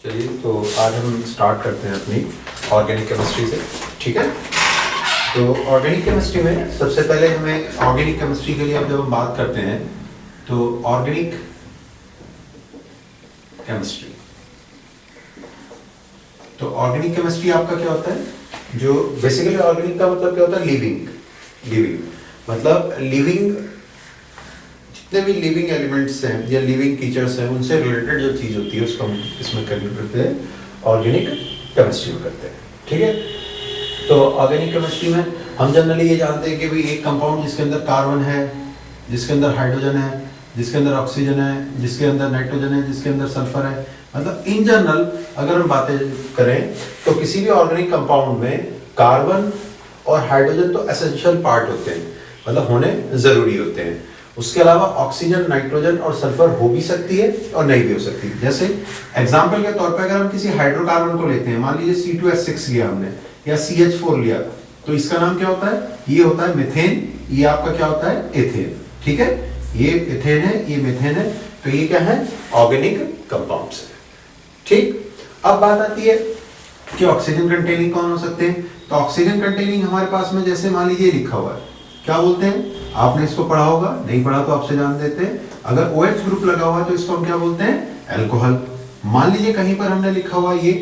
चलिए तो आज हम स्टार्ट करते हैं अपनी ऑर्गेनिक केमिस्ट्री से। ठीक है, तो ऑर्गेनिक केमिस्ट्री में सबसे पहले हमें ऑर्गेनिक केमिस्ट्री के लिए अब जब हम बात करते हैं तो ऑर्गेनिक केमिस्ट्री, तो ऑर्गेनिक केमिस्ट्री आपका क्या होता है? जो बेसिकली ऑर्गेनिक का मतलब क्या होता है? लिविंग मतलब लिविंग, जितने भी लिविंग एलिमेंट्स हैं या लिविंग फीचर्स हैं उनसे रिलेटेड जो चीज होती है उसको हम इसमें करते हैं ऑर्गेनिक केमिस्ट्री में करते हैं। ठीक है, तो ऑर्गेनिक केमिस्ट्री में हम जनरली ये जानते हैं कि भाई एक कंपाउंड जिसके अंदर कार्बन है, जिसके अंदर हाइड्रोजन है, जिसके अंदर ऑक्सीजन है, जिसके अंदर नाइट्रोजन है, जिसके अंदर सल्फर है, मतलब इन जनरल अगर हम बातें करें तो किसी भी ऑर्गेनिक कंपाउंड में कार्बन और हाइड्रोजन तो एसेंशियल पार्ट होते हैं, मतलब होने जरूरी होते हैं। उसके अलावा ऑक्सीजन, नाइट्रोजन और सल्फर हो भी सकती है और नहीं भी हो सकती। जैसे एग्जांपल के तौर पर अगर हम किसी हाइड्रोकार्बन को लेते हैं, मान लीजिए C2H6 लिया हमने या CH4 लिया, तो इसका नाम क्या होता है? ये होता है मीथेन, ये आपका क्या होता है? एथेन। ठीक है, ये एथेन है, ये मीथेन है, तो ये क्या है? ऑर्गेनिक कंपाउंड्स है। ठीक, अब बात आती है कि ऑक्सीजन कंटेनिंग कौन हो सकते हैं? तो ऑक्सीजन कंटेनिंग हमारे पास में जैसे मान लीजिए लिखा हुआ है, क्या बोलते हैं? आपने इसको पढ़ा होगा, नहीं पढ़ा तो आपसे जान देते हैं। अगर OH ग्रुप लगा हुआ है तो इसको हम क्या बोलते हैं? अल्कोहल। मान लीजिए कहीं पर हमने लिखा हुआ ये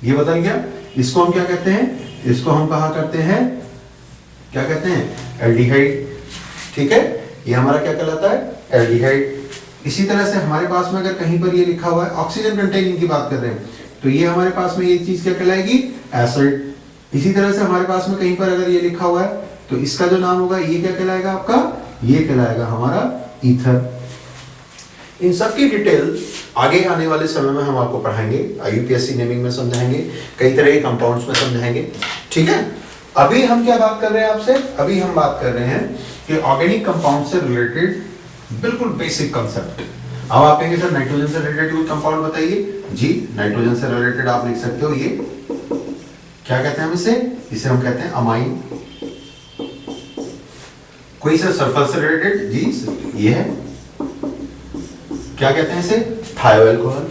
बदल गया, इसको हम क्या कहते हैं? इसको हम कहा करते हैं, क्या कहते हैं? एल्डिहाइड। ठीक है, ये हमारा क्या कहलाता है? एल्डिहाइड। इसी तरह से हमारे पास में अगर कहीं पर ये लिखा हुआ है, ऑक्सीजन कंटेनिंग की बात कर रहे हैं, तो ये हमारे पास में ये चीज क्या कहलाएगी? एसिड। इसी तरह से हमारे पास में कहीं पर अगर ये लिखा हुआ है तो इसका जो नाम होगा ये क्या कहलाएगा आपका? ये कहलाएगा हमारा ईथर। इन सब की डिटेल आगे आने वाले समय में हम आपको पढ़ाएंगे, IUPAC नेमिंग में समझाएंगे, कई तरह के कंपाउंड्स में समझाएंगे। ठीक है, अभी हम क्या बात कर रहे हैं आपसे? अभी हम बात कर रहे हैं कि ऑर्गेनिक कंपाउंड से रिलेटेड बिल्कुल बेसिक कंसेप्ट। अब आप कहेंगे सर नाइट्रोजन से रिलेटेड कोई कंपाउंड बताइए। जी, नाइट्रोजन से रिलेटेड आप लिख सकते हो, ये क्या कहते हैं हम इसे हम कहते हैं अमाइन। कोई सर सल्फर से रिलेटेड? जी, ये है, क्या कहते हैं इसे? थायो अल्कोहल।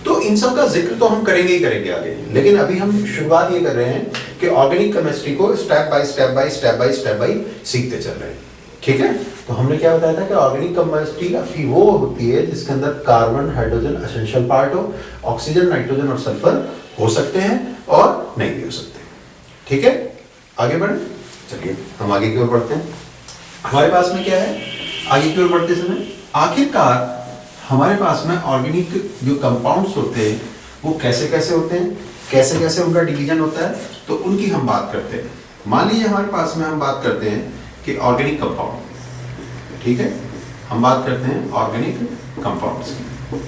तो इन सब का जिक्र तो हम करेंगे ही करेंगे आगे, लेकिन अभी हम शुरुआत ये कर रहे हैं कि ऑर्गेनिक केमिस्ट्री को स्टेप बाय स्टेप सीखते चल रहे हैं। ठीक है, तो हमने क्या बताया था कि ऑर्गेनिक केमिस्ट्री काफी वो होती है जिसके अंदर कार्बन, हाइड्रोजन एसेंशियल पार्ट हो, ऑक्सीजन, नाइट्रोजन और सल्फर हो सकते हैं और नहीं भी हो सकते। ठीक है, आगे बढ़े, चलिए हम आगे की ओर बढ़ते हैं। हमारे पास में क्या है आगे की ओर बढ़ते समय? आखिरकार हमारे पास में ऑर्गेनिक जो कंपाउंड्स होते हैं वो कैसे कैसे होते हैं, कैसे कैसे उनका डिवीजन होता है, तो उनकी हम बात करते हैं। मान लीजिए हमारे पास में हम बात करते हैं कि ऑर्गेनिक कंपाउंड। ठीक है, हम बात करते हैं ऑर्गेनिक कंपाउंड्स की।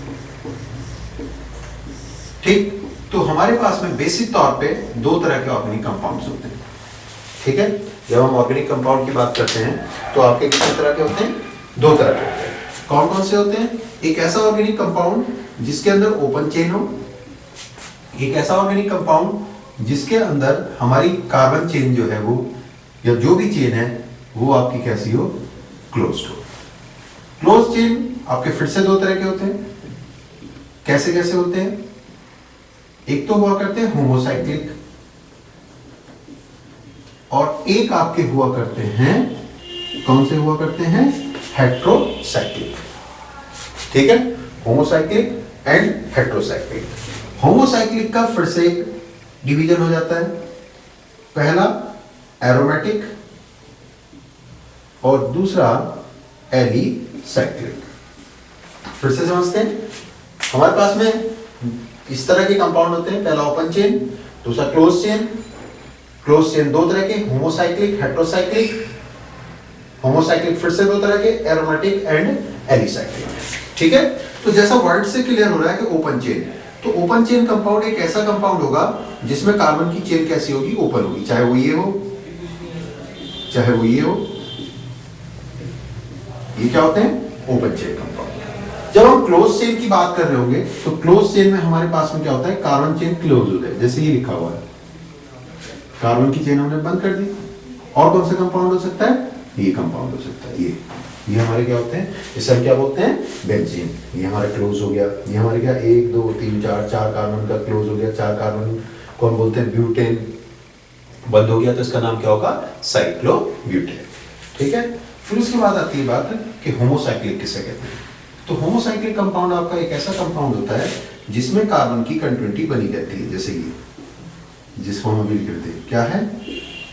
ठीक, तो हमारे पास में बेसिक तौर पे दो तरह के ऑर्गेनिक कंपाउंड्स होते हैं। ठीक है, जब हम ऑर्गेनिक कंपाउंड की बात करते हैं तो आपके कितने तरह के होते हैं? दो तरह के होते हैं। कौन कौन से होते हैं? एक ऐसा ऑर्गेनिक कंपाउंड जिसके अंदर ओपन चेन हो, एक ऐसा ऑर्गेनिक कंपाउंड जिसके अंदर हमारी कार्बन चेन जो है वो, या जो भी चेन है वो आपकी कैसी हो? क्लोज्ड हो। क्लोज चेन आपके फिर से दो तरह के होते हैं। कैसे कैसे होते हैं? एक तो हुआ करते हैं होमोसाइक्लिक, और एक आपके हुआ करते हैं, कौन से हुआ करते हैं? हेट्रोसाइक्लिक। ठीक है, होमोसाइक्लिक एंड हेट्रोसाइक्लिक। होमोसाइक्लिक का फिर से एक डिवीजन हो जाता है, पहला एरोमेटिक और दूसरा एलिसाइक्लिक। फिर से समझते हैं, हमारे पास में इस तरह के कंपाउंड होते हैं, पहला ओपन चेन, दूसरा क्लोज चेन। क्लोज चेन दो तरह के, होमोसाइक्लिक, हेट्रोसाइक्लिक। होमोसाइक्लिक फिर से दो तरह के, एरोमेटिक एंड एलिसाइक्लिक। ठीक है, तो जैसा वर्ड से क्लियर हो रहा है कि ओपन चेन, तो ओपन चेन कंपाउंड एक ऐसा कंपाउंड होगा जिसमें कार्बन की चेन कैसी होगी? ओपन होगी, चाहे वो ये हो चाहे वो ये हो। ये क्या होते हैं? Open chain compound. जब हम क्लोज चेन की बात कर रहे होंगे तो क्लोज चेन में हमारे पास में क्या होता है? कार्बन चेन क्लोज होता है, जैसे ये लिखा हुआ है, कार्बन की चेन हमने बंद कर दी। और कौन सा कंपाउंड हो सकता है? ये कंपाउंड हो सकता है, ये हमारे क्या होते हैं, इसे हम क्या बोलते हैं, बेंजीन। ये हमारा क्लोज हो गया, ये हमारे क्या 1 2 3 4 4 कार्बन का क्लोज हो गया, 4 कार्बन कौन बोलते हैं, ब्यूटेन। बंद हो गया तो इसका नाम क्या होगा, साइक्लोब्यूटेन। ठीक है। फिर उसके बाद आती है बात कि होमोसाइक्लिक किसे कहते हैं। तो होमोसाइक्लिक कंपाउंड आपका एक ऐसा कंपाउंड होता है जिसमें कार्बन की कंटिन्यूटी बनी रहती है। जैसे ये जिसको हम अभी लिख रहे थे, क्या है,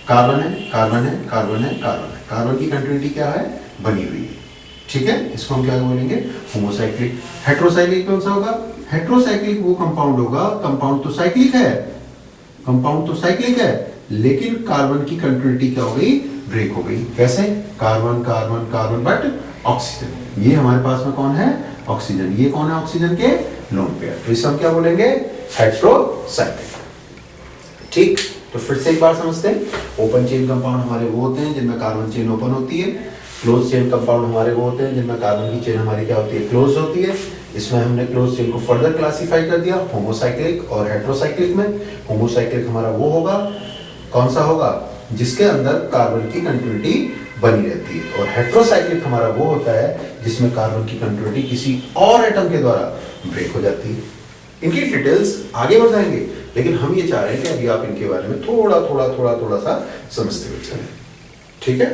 कार्बन है, कार्बन है, कार्बन है, कार्बन है, कार्बन की कंटिन्यूटी क्या है, बनी हुई है। ठीक है, इसको हम क्या बोलेंगे, होमोसाइक्लिक। हेट्रोसाइक्लिक कौन सा होगा, हेट्रोसाइक्लिक वो कंपाउंड होगा, कंपाउंड तो साइक्लिक है, कंपाउंड तो साइक्लिक है, लेकिन कार्बन की कंटिन्यूटी क्या हो गई, ब्रेक हो गई। कैसे, carbon carbon carbon but oxygen. ये हमारे पास में कौन है, ऑक्सीजन। ये कौन है, ऑक्सीजन के लोन पेयर। तो इसे हम क्या बोलेंगे, हेट्रोसाइक्लिक। ठीक, तो फिर से एक बार समझते हैं। ओपन चेन कंपाउंड हमारे वो होते हैं जिनमें कार्बन चेन ओपन होती है। क्लोज चेन कंपाउंड हमारे वो होते हैं जिनमें कार्बन की चेन हमारी क्या होती है, क्लोज होती है। इसमें हमने क्लोज चेन को फर्दर क्लासिफाई कर दिया होमोसाइक्लिक और हेट्रोसाइक्लिक में। होमोसाइक्लिक हमारा वो होगा, कौन सा होगा, जिसके अंदर कार्बन की कंटिन्यूटी बनी रहती है। और हेट्रोसाइक्लिक हमारा वो होता है जिसमें कार्बन की कंटिन्यूटी किसी और एटम के द्वारा ब्रेक हो जाती है। इनकी डिटेल्स आगे बढ़ जाएंगे, लेकिन हम ये चाह रहे हैं कि अभी आप इनके बारे में थोड़ा थोड़ा थोड़ा थोड़ा सा समझते हुए चलें। ठीक है।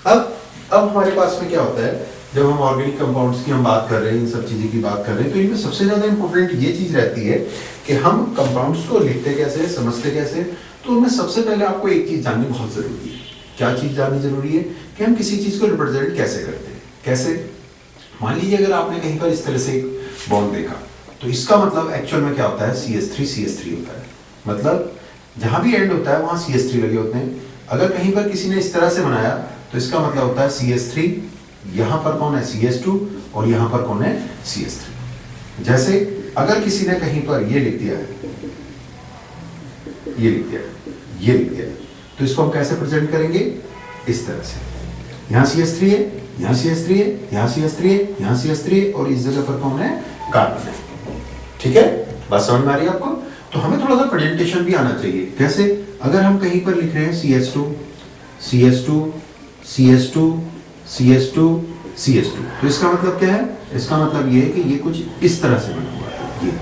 अब हमारे पास में क्या होता है, जब हम ऑर्गेनिक कंपाउंड्स की हम बात कर रहे हैं, इन सब चीज़ों की बात कर रहे हैं, तो इनमें सबसे ज़्यादा इंपॉर्टेंट ये चीज़ रहती है कि हम कंपाउंड्स को लिखते कैसे, समझते कैसे। तो उनमें सबसे पहले आपको एक चीज़ जाननी बहुत ज़रूरी है। क्या चीज़ जाननी ज़रूरी है, कि हम किसी चीज़ को रिप्रेजेंट कैसे करते हैं। कैसे, मान लीजिए अगर आपने कहीं पर इस तरह से एक बॉन्ड देखा, तो इसका मतलब एक्चुअल में क्या होता है, CH3 होता है। मतलब जहाँ भी एंड होता है वहाँ CH3 लगे होते हैं। अगर कहीं पर किसी ने इस तरह से बनाया तो इसका मतलब होता है CH3, यहाँ पर कौन है, CH2, और यहाँ पर कौन है, CH3। जैसे अगर किसी ने कहीं पर ये लिख दिया है, ये लिख दिया, ये लिख दिया, तो इसको हम कैसे प्रेजेंट करेंगे, इस तरह से। यहाँ CH3 है, यहाँ CH3 है, यहाँ CH3 है, यहाँ CH3 है, और इस जगह पर कौन है, कार्बन है। ठीक है, बात समझ में आ रही है आपको। तो हमें थोड़ा सा प्रेजेंटेशन भी आना चाहिए। कैसे, अगर हम कहीं पर लिख रहे हैं CH2 CH2 CH2 CH2 CH2, तो इसका मतलब क्या है, इसका मतलब ये है कि ये कुछ इस तरह से बना हुआ है, ये।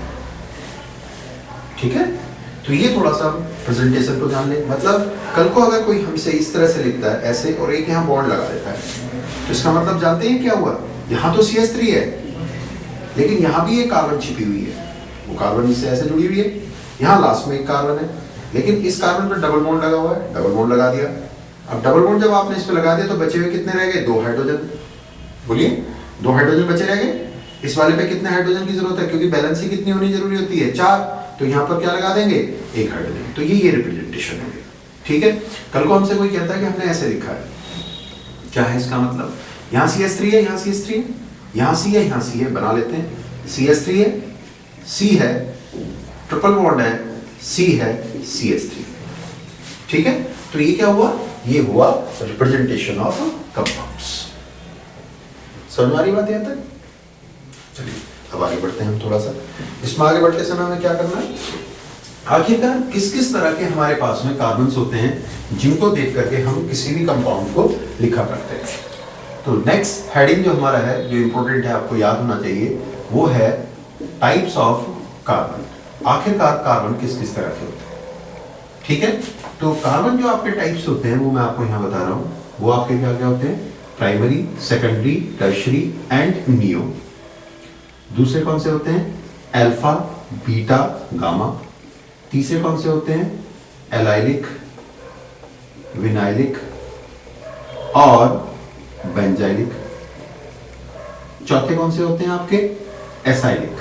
ठीक है, तो ये थोड़ा सा प्रेजेंटेशन को जान ले। मतलब कल को अगर कोई हमसे इस तरह से लिखता है ऐसे, और एक यहाँ बॉन्ड लगा देता है, तो इसका मतलब जानते हैं क्या हुआ, यहाँ तो CH3 है, लेकिन यहाँ भी एक कार्बन छिपी हुई है, वो कार्बन इससे ऐसे जुड़ी हुई है। यहाँ लास्ट में एक कार्बन है, लेकिन इस कार्बन पर डबल बॉन्ड लगा हुआ है, डबल बॉन्ड लगा दिया। अब डबल बॉन्ड जब आपने इस पे लगा दिया तो बचे हुए कितने रह गए, 2 हाइड्रोजन। बोलिए, 2 हाइड्रोजन बचे रह गए। इस वाले पे कितने हाइड्रोजन की जरूरत है, क्योंकि बैलेंस ही कितनी होनी जरूरी होती है, 4। तो यहाँ पर क्या लगा देंगे, 1 हाइड्रोजन। तो ये रिप्रेजेंटेशन हो गया। ठीक है, कल को हमसे कोई कहता है कि हमने ऐसे लिखा है, क्या है इसका मतलब, यहाँ CH3 है, यहाँ CH3 है, यहाँ C है, यहाँ C है, बना लेते हैं। CH3 है, C है, ट्रिपल बॉन्ड है, C है, CH3। ठीक है, तो ये क्या हुआ, ये हुआ रिप्रेजेंटेशन ऑफ कंपाउंड्स। समझ में आ रही बात यहाँ तक। चलिए अब आगे बढ़ते हैं हम थोड़ा सा। इसमें आगे बढ़ते समय हमें क्या करना है, आखिरकार किस किस तरह के हमारे पास में कार्बन्स होते हैं जिनको देख करके हम किसी भी कंपाउंड को लिखा करते हैं। तो नेक्स्ट हेडिंग जो हमारा है, जो इंपॉर्टेंट है, आपको याद होना चाहिए, वो है टाइप्स ऑफ कार्बन। आखिरकार कार्बन किस किस तरह के होते हैं। ठीक है, तो कार्बन जो आपके टाइप्स होते हैं वो मैं आपको यहाँ बता रहा हूँ। वो आपके क्या क्या होते हैं, primary, secondary, tertiary and neo. दूसरे कौन से होते हैं, अल्फा, बीटा, गामा। तीसरे कौन से होते हैं, एलाइलिक, विनाइलिक और बेंजाइलिक। चौथे कौन से होते हैं आपके, एसाइलिक।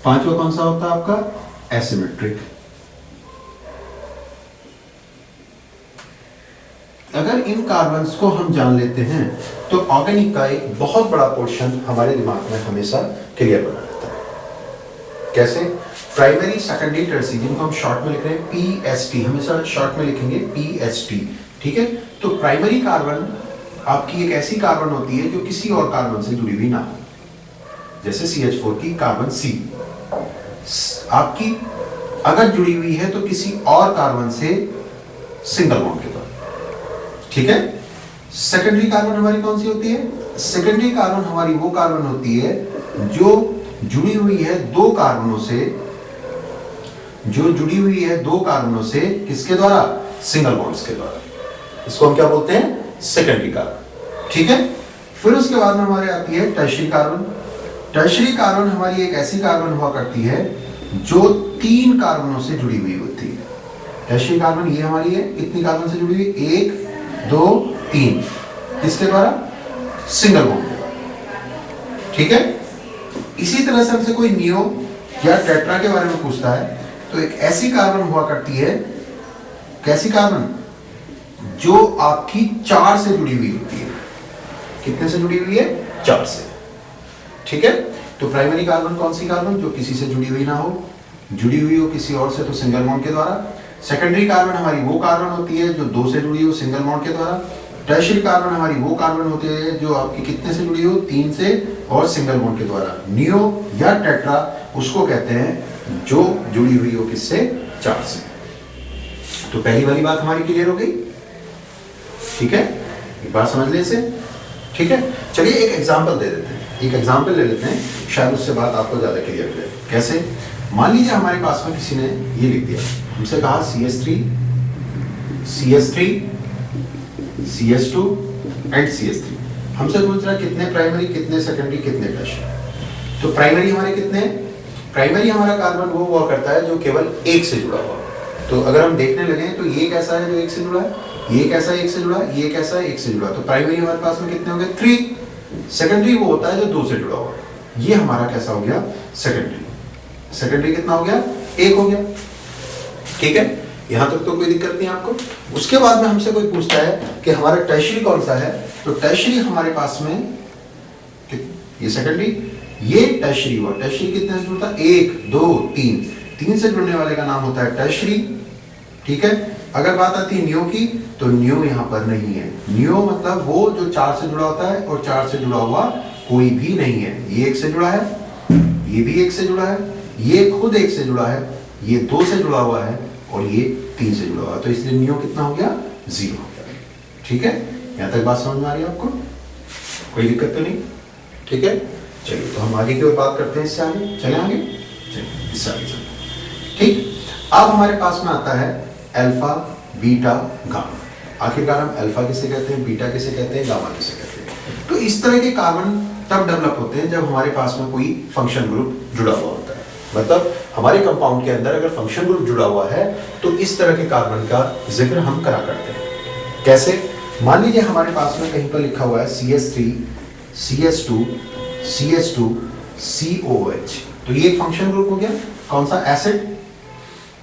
पांचवा कौन सा होता है आपका, एसिमेट्रिक। अगर इन कार्बन्स को हम जान लेते हैं तो ऑर्गेनिक का एक बहुत बड़ा पोर्शन हमारे दिमाग में हमेशा क्लियर बना रहता है। कैसे, प्राइमरी, सेकेंडरी, टर्शियरी, जिनको हम शॉर्ट में लिख रहे हैं PST, हमेशा शॉर्ट में लिखेंगे PST। ठीक है, तो प्राइमरी कार्बन आपकी एक ऐसी कार्बन होती है जो किसी और कार्बन से जुड़ी हुई ना हो। जैसे CH4 की कार्बन C आपकी अगर जुड़ी हुई है तो किसी और कार्बन से सिंगल बॉन्ड के द्वारा। ठीक है, सेकेंडरी कार्बन हमारी कौन सी होती है? सेकेंडरी कार्बन हमारी वो कार्बन होती है जो जुड़ी हुई है दो कार्बनों से, जो जुड़ी हुई है दो कार्बनों से, किसके द्वारा? सिंगल बॉन्ड्स के द्वारा। इसको हम क्या बोलते हैं? Secondary carbon. ठीक है। फिर उसके बाद में हमारे आती है टर्शियरी कार्बन। टर्शियरी कार्बन हमारी एक ऐसी कार्बन हुआ करती है जो तीन कार्बनों से जुड़ी हुई होती है। टर्शियरी कार्बन ये हमारी है, कितनी कार्बन से जुड़ी हुई? 1 2 3। किसके द्वारा? सिंगल बॉन्ड के द्वारा। ठीक है। इसी तरह से हमसे कोई नियो या टेट्रा के बारे में पूछता है तो एक ऐसी कार्बन हुआ करती है, कैसी कार्बन? जो आपकी 4 से जुड़ी हुई होती है। कितने से जुड़ी हुई है? 4 से। ठीक है। तो प्राइमरी कार्बन कौन सी कार्बन? जो किसी से जुड़ी हुई ना हो, जुड़ी हुई हो किसी और से तो सिंगल बॉन्ड के द्वारा। सेकेंडरी कार्बन हमारी वो कार्बन होती है जो 2 से जुड़ी हो सिंगल बॉन्ड के द्वारा। टर्शियरी कार्बन हमारी वो कार्बन होती है जो आपकी कितने से जुड़ी हो? 3 से और सिंगल बॉन्ड के द्वारा। नियो या टेट्रा उसको कहते हैं जो जुड़ी हुई हो किससे? 4 से। तो पहली वाली बात हमारी क्लियर हो गई। ठीक है, एक बात समझ ले इसे। ठीक है, चलिए एक एग्जांपल दे देते हैं, एक एग्जांपल ले लेते हैं, शायद उससे बात आपको ज्यादा क्लियर हो जाए। कैसे? मान लीजिए हमारे पास में किसी ने ये लिख दिया, हमसे कहा CH3 CH2 एंड CH3। हमसे पूछ रहा कितने प्राइमरी, कितने सेकेंडरी, कितने टर्शियरी। तो प्राइमरी हमारे कितने हैं? प्राइमरी हमारा कार्बन वो हुआ करता है जो केवल एक से जुड़ा हुआ। तो अगर हम देखने लगे तो ये कैसा है जो एक से जुड़ा है, ये कैसा एक से जुड़ा, ये कैसा एक से जुड़ा। तो प्राइमरी हमारे पास में कितने हो गए? 3। सेकेंडरी वो होता है जो 2 से जुड़ा हुआ। ये हमारा कैसा हो गया? सेकेंडरी। सेकेंडरी कितना हो गया? 1 हो गया। ठीक है, यहां तक तो कोई दिक्कत नहीं आपको। उसके बाद में हमसे कोई पूछता है कि हमारा टर्शियरी कौन सा है, तो टर्शियरी हमारे पास में ये सेकेंडरी, ये टर्शियरी हुआ। टर्शियरी कितने से जुड़ता? 1 2 3। 3 से जुड़ने वाले का नाम होता है टर्शियरी। ठीक है। अगर बात आती है नियो की, तो नियो यहाँ पर नहीं है। नियो मतलब वो जो 4 से जुड़ा होता है और 4 से जुड़ा हुआ कोई भी नहीं है। ये 1 से जुड़ा है, ये भी 1 से जुड़ा है, ये खुद 1 से जुड़ा है, ये 2 से जुड़ा हुआ है और ये 3 से जुड़ा हुआ है। तो इसलिए नियो कितना हो गया? 0 हो गया। ठीक है, यहाँ तक बात समझ में आ रही है आपको? कोई दिक्कत तो नहीं? ठीक है, चलिए तो हम आगे की ओर बात करते हैं। इससे आगे चले, आगे चलिए, इससे आगे चलिए। ठीक, अब हमारे पास में आता है अल्फा, बीटा, गामा। आखिरकार हम अल्फा किसे कहते हैं, बीटा किसे कहते हैं, गामा किसे कहते हैं? तो इस तरह के कार्बन तब डेवलप होते हैं जब हमारे पास में कोई फंक्शन ग्रुप जुड़ा हुआ होता है। मतलब हमारे कंपाउंड के अंदर अगर फंक्शन ग्रुप जुड़ा हुआ है तो इस तरह के कार्बन का जिक्र हम करा करते हैं। कैसे? मान लीजिए हमारे पास में कहीं पर लिखा हुआ है CH3 CH2 CH2 COH। तो ये एक फंक्शन ग्रुप हो गया। कौन सा? एसिड।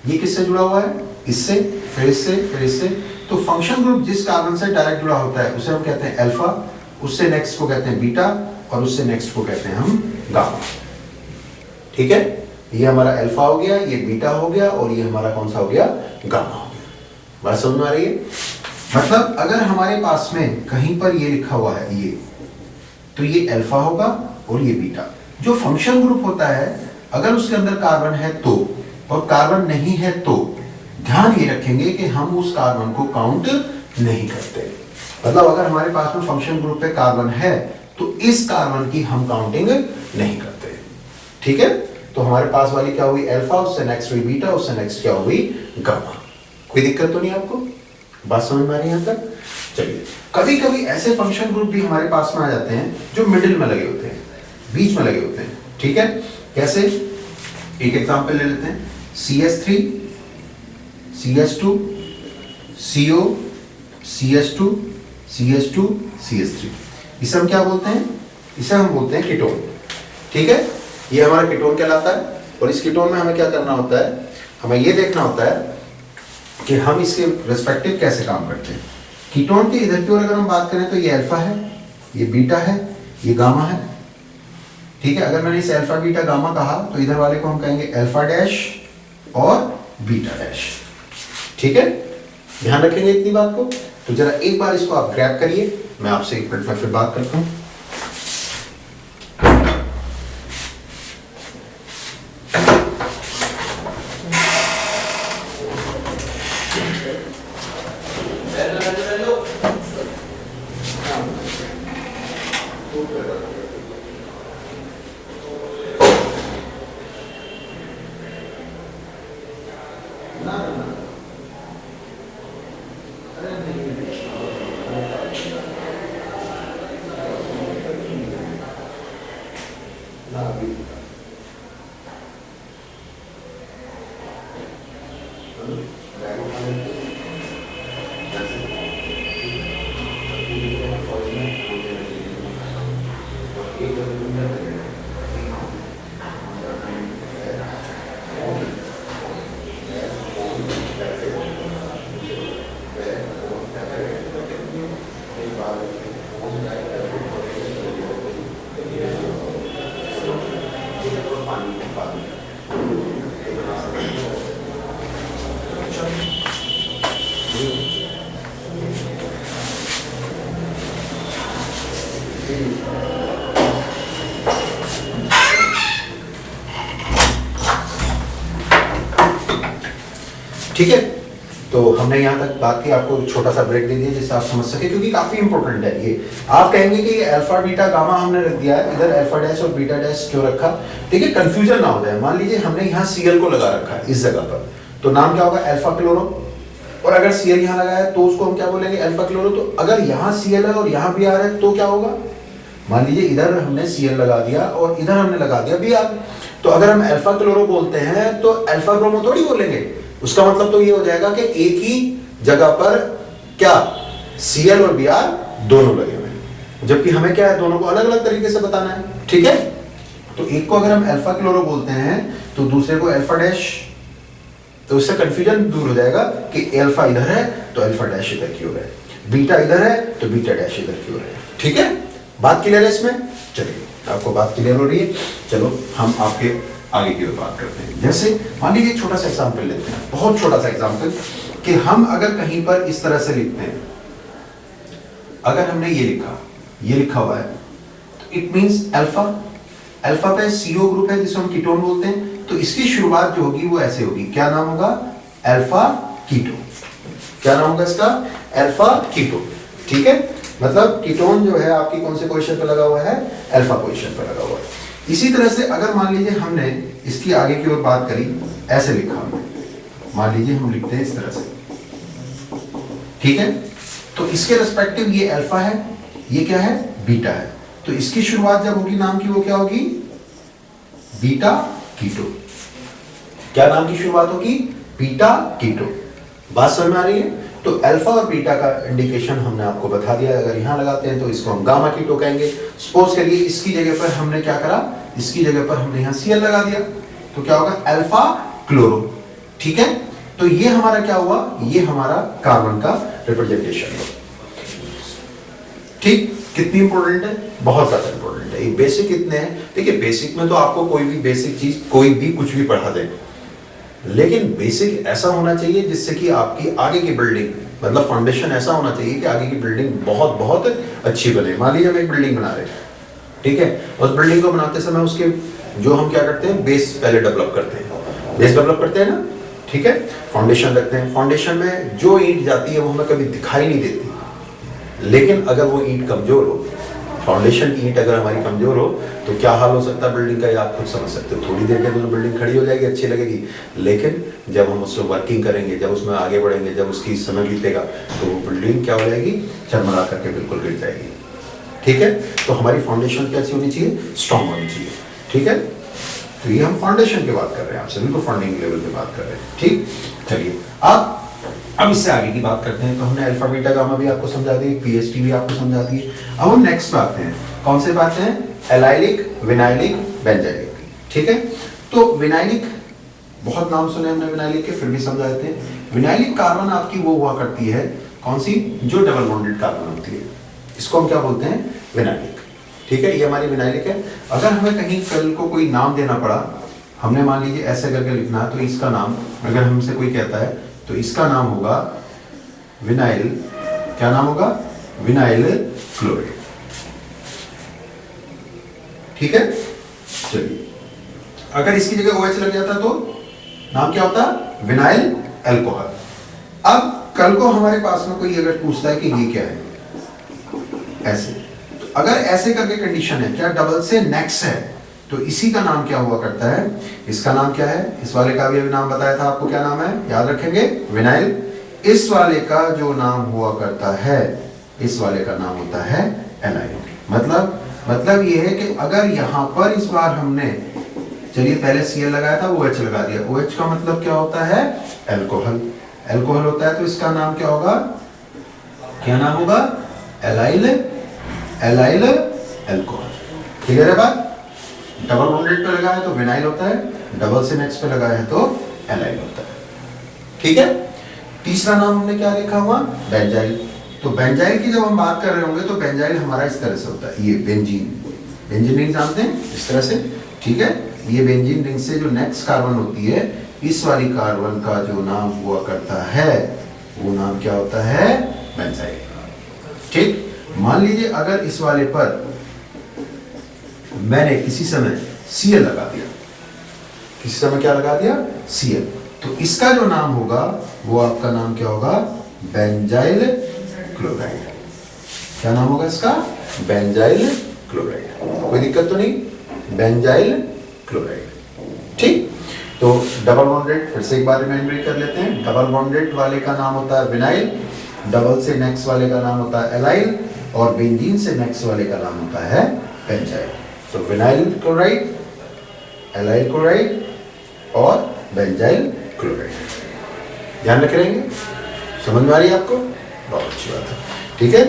ये किससे जुड़ा हुआ है? इससे, फिर इससे, फिर इससे। तो फंक्शन ग्रुप जिस कार्बन से डायरेक्ट जुड़ा होता है उसे हम कहते हैं अल्फा, उससे नेक्स्ट को कहते हैं बीटा और उससे नेक्स्ट को कहते हैं हम गामा। ठीक है, ये हमारा अल्फा हो गया, ये बीटा हो गया और ये हमारा कौन सा हो गया? गामा हो गया। बात समझ में आ रही है? मतलब अगर हमारे पास में कहीं पर ये लिखा हुआ है ये, तो ये अल्फा होगा और ये बीटा। जो फंक्शन ग्रुप होता है अगर उसके अंदर कार्बन है तो, और कार्बन नहीं है तो, ध्यान ये रखेंगे कि हम उस कार्बन को काउंट नहीं करते। मतलब अगर हमारे पास में फंक्शन ग्रुप पे कार्बन है तो इस कार्बन की हम काउंटिंग नहीं करते। ठीक है, तो हमारे पास वाली क्या हुई? अल्फा, उससे नेक्स्ट हुई बीटा, उससे नेक्स्ट क्या हुई? गामा। कोई दिक्कत तो नहीं आपको? बात समझ में आ रही है यहां तक? चलिए, कभी कभी ऐसे फंक्शन ग्रुप भी हमारे पास में आ जाते हैं जो मिडिल में लगे होते हैं, बीच में लगे होते हैं। ठीक है, कैसे? एक एग्जांपल ले लेते हैं। CH3 CH2 CO CH2 CH2 CH3। इसे हम क्या बोलते हैं? इसे हम बोलते हैं कीटोन। ठीक है, ये हमारा कीटोन कहलाता है। और इस कीटोन में हमें क्या करना होता है? हमें ये देखना होता है कि हम इसके रिस्पेक्टिव कैसे काम करते हैं। कीटोन के इधर की ओर अगर हम बात करें तो ये अल्फा है, ये बीटा है, ये गामा है। ठीक है, अगर मैंने इसे अल्फा बीटा गामा कहा तो इधर वाले को हम कहेंगे अल्फा डैश और बीटा डैश। ठीक है, ध्यान रखेंगे इतनी बात को। तो जरा एक बार इसको आप ग्रैब करिए, मैं आपसे 1 मिनट में फिर बात करता हूं। ठीक है, तो हमने यहाँ तक बात की, आपको छोटा सा ब्रेक दे दिया जिससे आप समझ सके, क्योंकि काफी इंपॉर्टेंट है ये। आप कहेंगे कि ये अल्फा बीटा गामा हमने रख दिया है, इधर अल्फा डैश और बीटा डैश क्यों रखा? ठीक है, कंफ्यूजन ना हो जाए। मान लीजिए हमने यहाँ Cl को लगा रखा है इस जगह पर, तो नाम क्या होगा? Alpha chloro. और अगर Cl यहाँ लगाया है तो उसको हम क्या बोलेंगे? Alpha chloro. तो अगर यहाँ Cl है और यहाँ Br है तो क्या होगा? मान लीजिए इधर हमने Cl लगा दिया और इधर हमने लगा दिया Br, तो अगर हम अल्फा क्लोरो बोलते हैं तो अल्फा ब्रोमो थोड़ी बोलेंगे। उसका मतलब तो ये हो जाएगा कि एक ही जगह पर क्या Cl और Br दोनों लगे हुए हैं, जबकि हमें क्या है, दोनों को अलग अलग तरीके से बताना है। ठीक है, तो एक को अगर हम अल्फा क्लोरो बोलते हैं तो दूसरे को अल्फा डैश, तो उससे कंफ्यूजन दूर हो जाएगा कि अल्फा इधर है तो अल्फा डैश इधर की ओर है, बीटा इधर है तो बीटा डैश इधर की ओर है। ठीक है, बात क्लियर है इसमें? चलिए, आपको बात क्लियर हो रही है, चलो हम आपके आगे की ओर बात करते हैं। जैसे मान लीजिए छोटा सा एग्जांपल लेते हैं, बहुत छोटा सा एग्जांपल, कि हम अगर कहीं पर इस तरह से लिखते हैं, अगर हमने ये लिखा हुआ है, तो इट मींस अल्फा, अल्फा पे CO ग्रुप है जिसे हम कीटोन बोलते हैं, तो इसकी शुरुआत जो होगी वो ऐसे होगी, क्या नाम होगा? Alpha keto. क्या नाम होगा इसका? Alpha keto. ठीक है, मतलब कीटोन जो है आपकी कौन से पोजीशन पे लगा हुआ है? अल्फा पोजीशन पे लगा हुआ है। इसी तरह से अगर मान लीजिए हमने इसकी आगे की ओर बात करी, ऐसे लिखा हमने, मान लीजिए हम लिखते हैं इस तरह से, ठीक है, तो इसके रेस्पेक्टिव ये अल्फा है, ये क्या है? बीटा है। तो इसकी शुरुआत जब होगी नाम की, वो क्या होगी? Beta keto. क्या नाम की शुरुआत होगी? Beta keto. बात समझ में आ रही है? तो अल्फा और बीटा का इंडिकेशन हमने आपको बता दिया। अगर यहां लगाते हैं तो इसको हम गामा कीटो कहेंगे। सपोज करिए इसकी जगह पर हमने क्या करा, इसकी जगह पर हमने यहां Cl लगा दिया, तो क्या होगा? Alpha chloro. ठीक है, तो ये हमारा क्या हुआ? ये हमारा कार्बन का रिप्रेजेंटेशन हुआ। ठीक, कितनी इंपॉर्टेंट है? बहुत ज्यादा इंपॉर्टेंट है। ये बेसिक इतने हैं। देखिए, बेसिक में तो आपको कोई भी बेसिक चीज, कोई भी कुछ भी पढ़ा दे, लेकिन बेसिक ऐसा होना चाहिए जिससे कि आपकी आगे की बिल्डिंग, मतलब फाउंडेशन ऐसा होना चाहिए कि आगे की बिल्डिंग बहुत बहुत अच्छी बने। मान लीजिए हम एक बिल्डिंग बना रहे हैं, ठीक है, उस बिल्डिंग को बनाते समय उसके जो हम क्या करते हैं, बेस पहले डेवलप करते हैं, बेस डेवलप करते हैं ना, ठीक है, फाउंडेशन रखते हैं। फाउंडेशन में जो ईंट जाती है वो हमें कभी दिखाई नहीं देती, लेकिन अगर वो ईंट कमजोर हो, फाउंडेशन की ईंट अगर हमारी कमजोर हो, तो क्या हाल हो सकता है बिल्डिंग का, ये आप खुद समझ सकते हो। थोड़ी देर के तो बिल्डिंग खड़ी हो जाएगी, अच्छी लगेगी, लेकिन जब हम उससे वर्किंग करेंगे, जब उसमें आगे बढ़ेंगे, जब उसकी समय बीतेगा, तो वो बिल्डिंग क्या हो जाएगी? चरमरा करके बिल्कुल गिर जाएगी। ठीक है, तो हमारी फाउंडेशन कैसी होनी चाहिए? स्ट्रॉन्ग होनी चाहिए। ठीक है, तो ये हम फाउंडेशन की बात कर रहे हैं, आपसे बिल्कुल फंडिंग लेवल पे बात कर रहे हैं। ठीक, चलिए अब इससे आगे की बात करते हैं। तो हमने अल्फा बीटा गामा भी आपको समझा दी, पीएचडी भी आपको समझा दी। अब हम नेक्स्ट बात हैं, कौन से बात हैं? Allylic, vinylic, benzylic. ठीक है, तो विनाइलिक बहुत नाम सुने हमने विनाइलिक के, फिर भी समझा देते हैं। विनाइलिक कार्बन आपकी वो हुआ करती है, कौन सी? जो डबल बॉन्डेड कार्बन होती है, इसको हम क्या बोलते हैं? विनाइलिक। ठीक है, ये हमारी विनाइलिक है। अगर हमें कहीं कल को कोई नाम देना पड़ा, हमने मान लीजिए ऐसे करके लिखना है, तो इसका नाम अगर हमसे कोई कहता है तो इसका नाम होगा विनाइल, क्या नाम होगा? Vinyl chloride. ठीक है, चलिए, अगर इसकी जगह OH लग जाता तो नाम क्या होता? Vinyl alcohol. अब कल को हमारे पास में कोई अगर पूछता है कि ये क्या है, ऐसे, तो अगर ऐसे करके कंडीशन है, क्या डबल से नेक्स्ट है, तो इसी का नाम क्या हुआ करता है? इसका नाम क्या है? इस वाले का भी अभी नाम बताया था आपको, क्या नाम है? याद रखेंगे, विनाइल। इस वाले का जो नाम हुआ करता है, इस वाले का नाम होता है एलाइल। मतलब मतलब ये है कि अगर यहाँ पर इस बार हमने, चलिए पहले Cl लगाया था, OH लगा दिया। OH का मतलब क्या होता है? एल्कोहल। एल्कोहल होता है तो इसका नाम क्या होगा? क्या नाम होगा? Allyl, allyl alcohol. क्लियर है बात? डबल बॉन्डेड पे लगा है तो विनाइल होता है, डबल से नेक्स्ट पे लगा है तो एलाइल होता है। ठीक है। तीसरा नाम हमने क्या लिखा हुआ? बेंजाइल। तो बेंजाइल की जब हम बात कर रहे होंगे तो बेंजाइल हमारा इस तरह से होता है, ये बेंजीन। बेंजीन रिंग जानते हैं, इस तरह से। ठीक है। ये बेंजीन रिंग से जो नेक्स्ट कार्बन होती है, इस वाली कार्बन का जो नाम हुआ करता है वो नाम क्या होता है? बेंजाइल। ठीक। मान लीजिए अगर इस वाले पर मैंने किसी समय Cl लगा दिया, किसी समय क्या लगा दिया? Cl, तो इसका जो नाम होगा वो आपका नाम क्या होगा? Benzyl chloride. क्या नाम होगा इसका? Benzyl chloride. कोई दिक्कत तो नहीं? Benzyl chloride. ठीक। तो डबल बॉन्डेड, फिर से एक बार रिमाइंडर कर लेते हैं। डबल बॉन्डेड वाले का नाम होता है विनाइल, डबल से नेक्स्ट वाले का नाम होता है एलाइल, और बेंजीन से नेक्स्ट वाले का नाम होता है बेंजाइल। तो विनाइल क्लोराइड, एलाइल क्लोराइड और बेंजाइल क्लोराइड। ध्यान रख रहेंगे? समझ में आ रही है आपको? बहुत अच्छी बात है। ठीक है,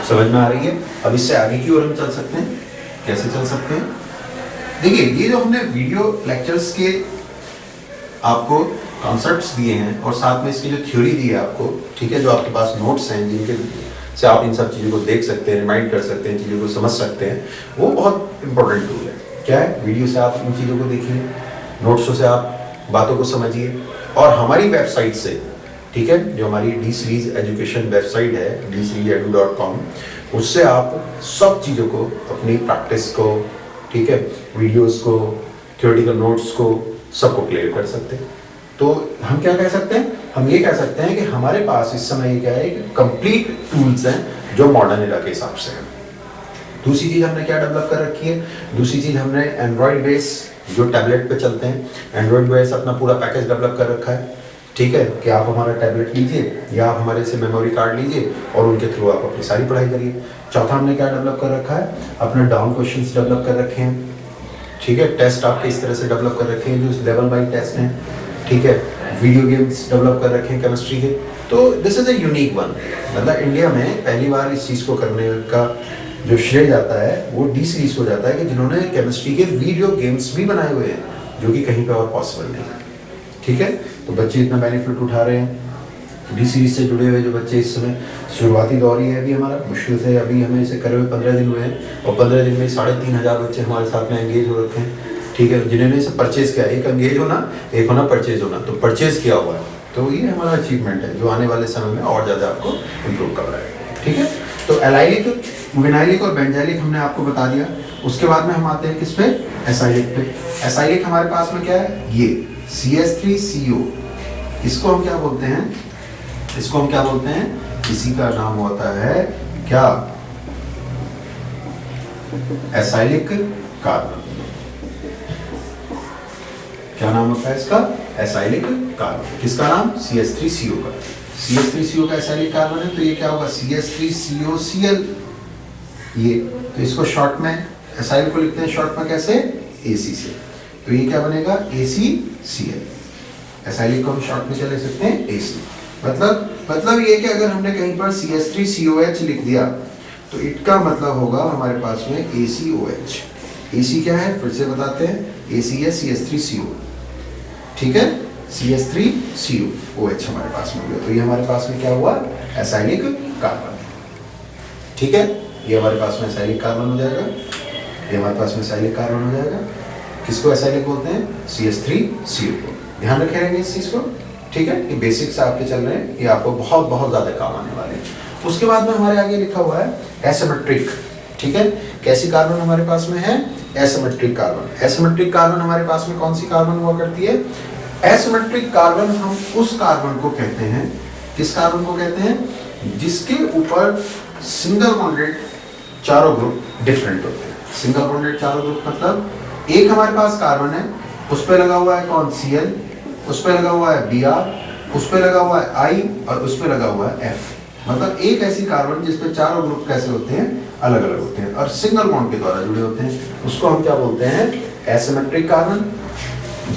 समझ में आ रही है। अब इससे आगे की ओर हम चल सकते हैं। कैसे चल सकते हैं? देखिए, ये जो हमने वीडियो लेक्चर्स के आपको कॉन्सेप्ट्स दिए हैं और साथ में इसकी जो थ्योरी दी है आपको, ठीक है, जो आपके पास नोट्स हैं जिनके से आप इन सब चीज़ों को देख सकते हैं, रिमाइंड कर सकते हैं, चीज़ों को समझ सकते हैं, वो बहुत इंपॉर्टेंट टूल है। क्या है? वीडियो से आप इन चीज़ों को देखिए, नोट्सों से आप बातों को समझिए, और हमारी वेबसाइट से, ठीक है, जो हमारी डी सीरीज एजुकेशन वेबसाइट है dseedu.com, उससे आप सब चीज़ों को, अपनी प्रैक्टिस को, ठीक है, वीडियोस को, थ्योरेटिकल नोट्स को, सबको क्लियर कर सकते हैं। तो हम क्या कह सकते हैं? हम ये कह सकते हैं कि हमारे पास इस समय ये क्या है, कंप्लीट टूल्स हैं जो मॉडर्न एरा के हिसाब से हैं। दूसरी चीज़ हमने क्या डेवलप कर रखी है? दूसरी चीज़ हमने एंड्रॉयड बेस, जो टैबलेट पे चलते हैं, एंड्रॉयड बेस अपना पूरा पैकेज डेवलप कर रखा है। ठीक है, कि आप हमारा टैबलेट लीजिए या आप हमारे से मेमोरी कार्ड लीजिए और उनके थ्रू आप अपनी सारी पढ़ाई करिए। चौथा हमने क्या डेवलप कर रखा है? अपने डाउन क्वेश्चंस डेवलप कर रखे हैं। ठीक है, टेस्ट आपके इस तरह से डेवलप कर रखे हैं जो लेवल बाई टेस्ट हैं। ठीक है, वीडियो गेम्स डेवलप कर रखे हैं केमिस्ट्री के। तो this is a unique one, मतलब इंडिया में पहली बार इस चीज़ को करने का जो श्रेय जाता है वो डी सीरीज को जाता है, कि जिन्होंने केमिस्ट्री के वीडियो गेम्स भी बनाए हुए हैं, जो कि कहीं पे और पॉसिबल नहीं है। ठीक है, तो बच्चे इतना बेनिफिट उठा रहे हैं। डी सीरीज से जुड़े हुए जो बच्चे इस समय, शुरुआती दौर ही है अभी हमारा, मुश्किल से अभी हमें इसे करे हुए 15 दिन हुए हैं, और 15 दिन में 3500 बच्चे हमारे साथ में एंगेज हो रखे हैं। ठीक है, जिन्होंने इसे परचेज किया, एक एंगेज होना, एक होना परचेज होना, तो परचेज किया हुआ है, तो ये हमारा अचीवमेंट है जो आने वाले समय में और ज़्यादा आपको इम्प्रूव करवाएगा। ठीक है, तो एलाइलिक, विनाइलिक और बेंजाइलिक हमने आपको बता दिया। उसके बाद में हम आते हैं किस पे? एसाइलिक पे। एसाइलिक हमारे पास में क्या है? ये CH3CO, इसको हम क्या बोलते हैं? इसको हम क्या बोलते हैं? इसी का नाम होता है क्या? एसाइलिक कार्बन। क्या नाम होता है इसका? एसाइलिक कार्बन। किसका नाम? CH3CO का। CH3CO का एसाइलिक कार्बन है, तो ये क्या होगा? CH3COCl। ये तो इसको शॉर्ट में एसाइल को लिखते हैं शॉर्ट में कैसे? AC से। तो ये क्या बनेगा? ACCl। एसाइलिक को हम शॉर्ट में क्या लिख सकते हैं? AC। मतलब ये कि अगर हमने कहीं पर CH3COH लिख दिया तो इसका मतलब होगा हमारे पास में ACOH। AC क्या है? फिर से बताते हैं, AC है CH3CO। ठीक है, CH3COH हमारे पास में हुआ, तो ये हमारे पास में क्या हुआ? एसाइलिक कार्बन। ठीक है, ये हमारे पास में एसाइलिक कार्बन हो जाएगा, ये हमारे पास में एसाइलिक कार्बन हो जाएगा। किसको एसाइलिक बोलते हैं? CH3CO को। ध्यान रखे रहेंगे इस चीज को। ठीक है, ये बेसिक्स आपके चल रहे हैं, ये आपको बहुत बहुत ज्यादा काम आने वाले हैं। उसके बाद में हमारे आगे लिखा हुआ है एसिमेट्रिक। ठीक है, कैसी कार्बन हमारे पास में है? Asymmetric carbon. एसिमेट्रिक कार्बन हमारे पास में कौन सी कार्बन हुआ करती है? एसिमेट्रिक कार्बन हम उस कार्बन को कहते हैं, किस कार्बन को कहते हैं? जिसके ऊपर सिंगल बॉन्डेड चारों ग्रुप डिफरेंट होते हैं। सिंगल बॉन्डेड चारों ग्रुप मतलब एक हमारे पास कार्बन है, उस पर लगा हुआ है कौन? Cl, उस पर लगा हुआ है Br, उस पर लगा हुआ है I और उस पर लगा हुआ है F। मतलब एक ऐसी कार्बन जिसमें चारों ग्रुप कैसे होते हैं, अलग अलग होते हैं और सिंगल बॉन्ड के द्वारा जुड़े होते हैं, उसको हम क्या बोलते हैं, एसिमेट्रिक कार्बन।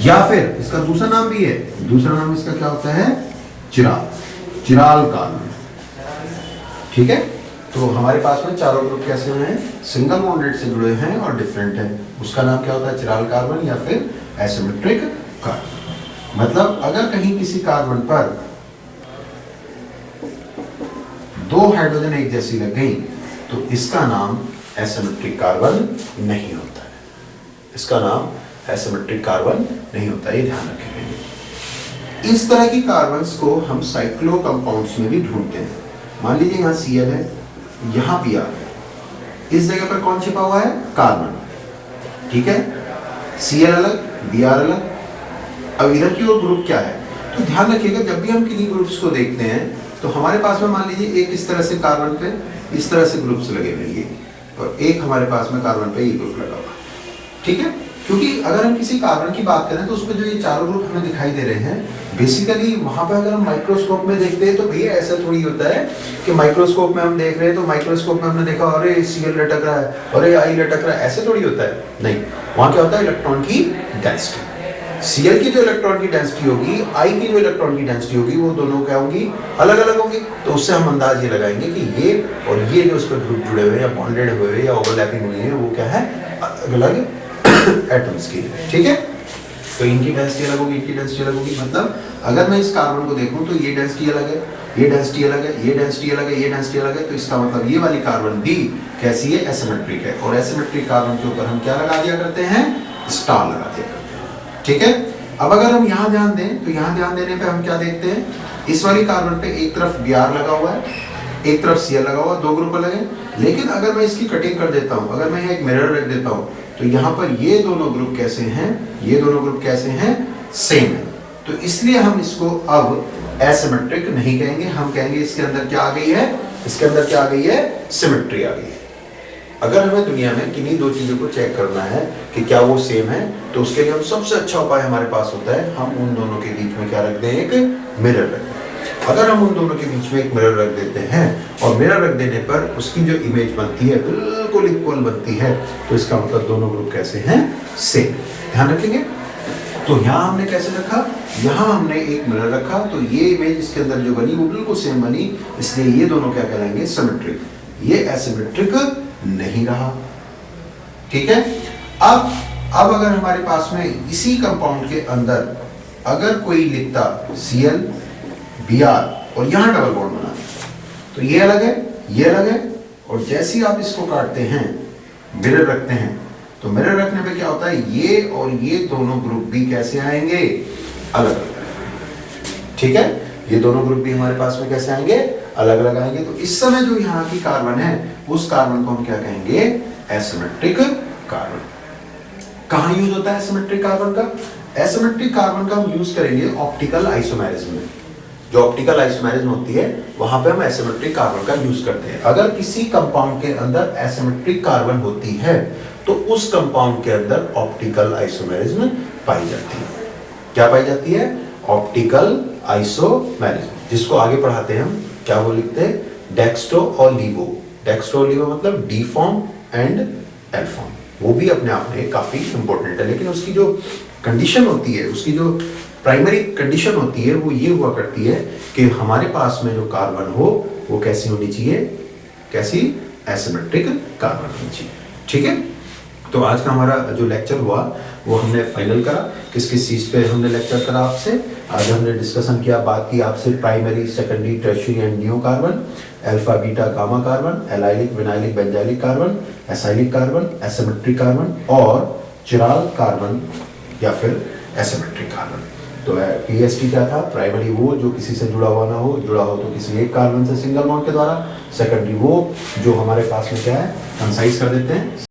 या फिर इसका दूसरा नाम भी है, दूसरा नाम इसका क्या होता है, चिराल, चिराल कार्बन। ठीक है, तो हमारे पास में चारों ग्रुप कैसे हुए हैं, सिंगल बॉन्डेड से जुड़े हैं और डिफरेंट है, उसका नाम क्या होता है, चिराल कार्बन या फिर एसिमेट्रिक कार्बन। मतलब अगर कहीं किसी कार्बन पर दो हाइड्रोजन एक जैसी लग गई तो इसका नाम एसिमेट्रिक कार्बन नहीं होता है, इसका नाम एसिमेट्रिक कार्बन नहीं होता, ये ध्यान रखेंगे। इस तरह की कार्बन्स को हम साइक्लो कंपाउंड्स में भी ढूंढते हैं। मान लीजिए यहाँ Cl है, यहाँ Br है, इस जगह पर कौन छिपा हुआ है, कार्बन। ठीक है, Cl अलग, Br अलग। अब इधर की ओर ग्रुप क्या है, तो ध्यान रखिएगा जब भी हम किन्हीं ग्रुप्स को देखते हैं तो हमारे पास में मान लीजिए एक इस तरह से कार्बन पे इस तरह से ग्रुप्स लगे हुए और एक हमारे पास में कार्बन पे ये ग्रुप लगा हुआ है। ठीक है, क्योंकि अगर हम किसी कार्बन की बात करें तो उसमें जो ये चारों ग्रुप हमें दिखाई दे रहे हैं, बेसिकली वहां पे अगर हम माइक्रोस्कोप में देखते हैं तो भैया ऐसा थोड़ी होता है कि माइक्रोस्कोप में हम देख रहे हैं तो माइक्रोस्कोप में हमने देखा अरे Cl लटक रहा है, अरे I लटक रहा है, ऐसे थोड़ी होता है। नहीं, वहां क्या होता है, इलेक्ट्रॉन की डेंसिटी, Cl की जो इलेक्ट्रॉन की डेंसिटी होगी, I की जो इलेक्ट्रॉन की डेंसिटी होगी, वो दोनों क्या होंगी, अलग अलग होंगी। तो उससे हम अंदाज ये लगाएंगे कि ये और ये जो उस पर ग्रुप जुड़े हुए हैं या बॉन्डेड हुए हैं या ओवरलैपिंग हुई है वो क्या है, अलग अलग एटम्स की। ठीक है, तो इनकी डेंसिटी अलग होगी, इनकी डेंसिटी अलग होगी। मतलब अगर मैं इस कार्बन को देखूं तो ये डेंसिटी अलग है, ये डेंसिटी अलग है, ये डेंसिटी अलग है, ये डेंसिटी अलग है, तो इसका मतलब ये वाली कार्बन भी कैसी है, एसिमेट्रिक है। और एसिमेट्रिक कार्बन के ऊपर हम क्या लगा दिया करते हैं, स्टार लगा दिया करते हैं। ठीक है, अब अगर हम यहाँ ध्यान दें तो यहाँ ध्यान देने पे हम क्या देखते हैं, इस वाली कार्बन पे एक तरफ Br लगा हुआ है, एक तरफ Cl लगा हुआ है, दो ग्रुप अलग हैं। लेकिन अगर मैं इसकी कटिंग कर देता हूँ, अगर मैं यहाँ एक मिरर रख देता हूँ तो यहाँ पर ये दोनों ग्रुप कैसे हैं, ये दोनों ग्रुप कैसे हैं, सेम है। तो इसलिए हम इसको अब एसिमेट्रिक नहीं कहेंगे, हम कहेंगे इसके अंदर क्या आ गई है, इसके अंदर क्या आ गई है, सिमेट्री आ गई है। अगर हमें दुनिया में किन्हीं दो चीजों को चेक करना है कि क्या वो सेम है, तो उसके लिए हम सबसे अच्छा उपाय हमारे पास होता है, हम उन दोनों के बीच में क्या रख दें, एक मिरर रख दें। अगर हम उन दोनों के बीच में एक मिरर रख देते हैं और मिरर रख देने पर उसकी जो इमेज बनती है बिल्कुल इक्वल बनती है, तो इसका मतलब दोनों ग्रुप कैसे हैं, सेम। ध्यान रखेंगे। तो यहाँ हमने कैसे रखा, यहाँ हमने एक मिरर रखा तो ये इमेज इसके अंदर जो बनी वो बिल्कुल सेम बनी, इसलिए ये दोनों क्या कहलाएंगे, सिमेट्रिक। ये एसिमेट्रिक नहीं रहा। ठीक है, अब अगर हमारे पास में इसी कंपाउंड के अंदर अगर कोई लिखता Cl Br और यहां डबल बॉन्ड बना, तो ये अलग है, ये अलग है, और जैसे ही आप इसको काटते हैं, मिरर रखते हैं, तो मिरर रखने पे क्या होता है, ये और ये दोनों ग्रुप भी कैसे आएंगे, अलग अलग। ठीक है, ये दोनों ग्रुप भी हमारे पास में कैसे आएंगे, अलग अलग आएंगे। तो इस समय जो यहाँ की कार्बन है उस कार्बन को हम क्या कहेंगे, एसिमेट्रिक कार्बन। कहाँ यूज होता है एसिमेट्रिक कार्बन का, एसिमेट्रिक कार्बन का हम यूज करेंगे ऑप्टिकल आइसोमेरिज्म में। जो ऑप्टिकल आइसोमेरिज्म होती है वहां पे हम एसिमेट्रिक कार्बन का यूज करते हैं। अगर किसी कंपाउंड के अंदर एसिमेट्रिक कार्बन होती है तो उस कंपाउंड के अंदर ऑप्टिकल आइसोमेरिज्म पाई जाती है। क्या पाई जाती है, ऑप्टिकल आइसोमेरिज्म, जिसको आगे पढ़ाते हैं हम क्या वो लिखते हैं, डेक्स्ट्रो और लीवो। डेक्स्ट्रो और लीवो मतलब D form and L form, वो भी अपने आप में काफी इंपॉर्टेंट है। लेकिन उसकी जो कंडीशन होती है, उसकी जो प्राइमरी कंडीशन होती है वो ये हुआ करती है कि हमारे पास में जो कार्बन हो वो कैसी होनी चाहिए, कैसी, एसिमेट्रिक कार्बन होनी चाहिए। ठीक है, तो आज का हमारा जो लेक्चर हुआ वो हमने फाइनल करा। किस किस चीज़ पे हमने लेक्चर करा आपसे, आज हमने डिस्कशन किया, बात की आपसे primary, secondary, tertiary and neo carbon, alpha beta gamma carbon, allylic vinylic benzylic carbon, acyclic carbon, asymmetric carbon और चिराल कार्बन या फिर एसिमेट्रिक कार्बन। तो पीएसटी क्या था, प्राइमरी वो जो किसी से जुड़ा हुआ ना हो, जुड़ा हो तो किसी एक कार्बन से सिंगल बॉन्ड के द्वारा, सेकेंडरी वो जो हमारे पास में क्या है, कंसाइज कर देते हैं।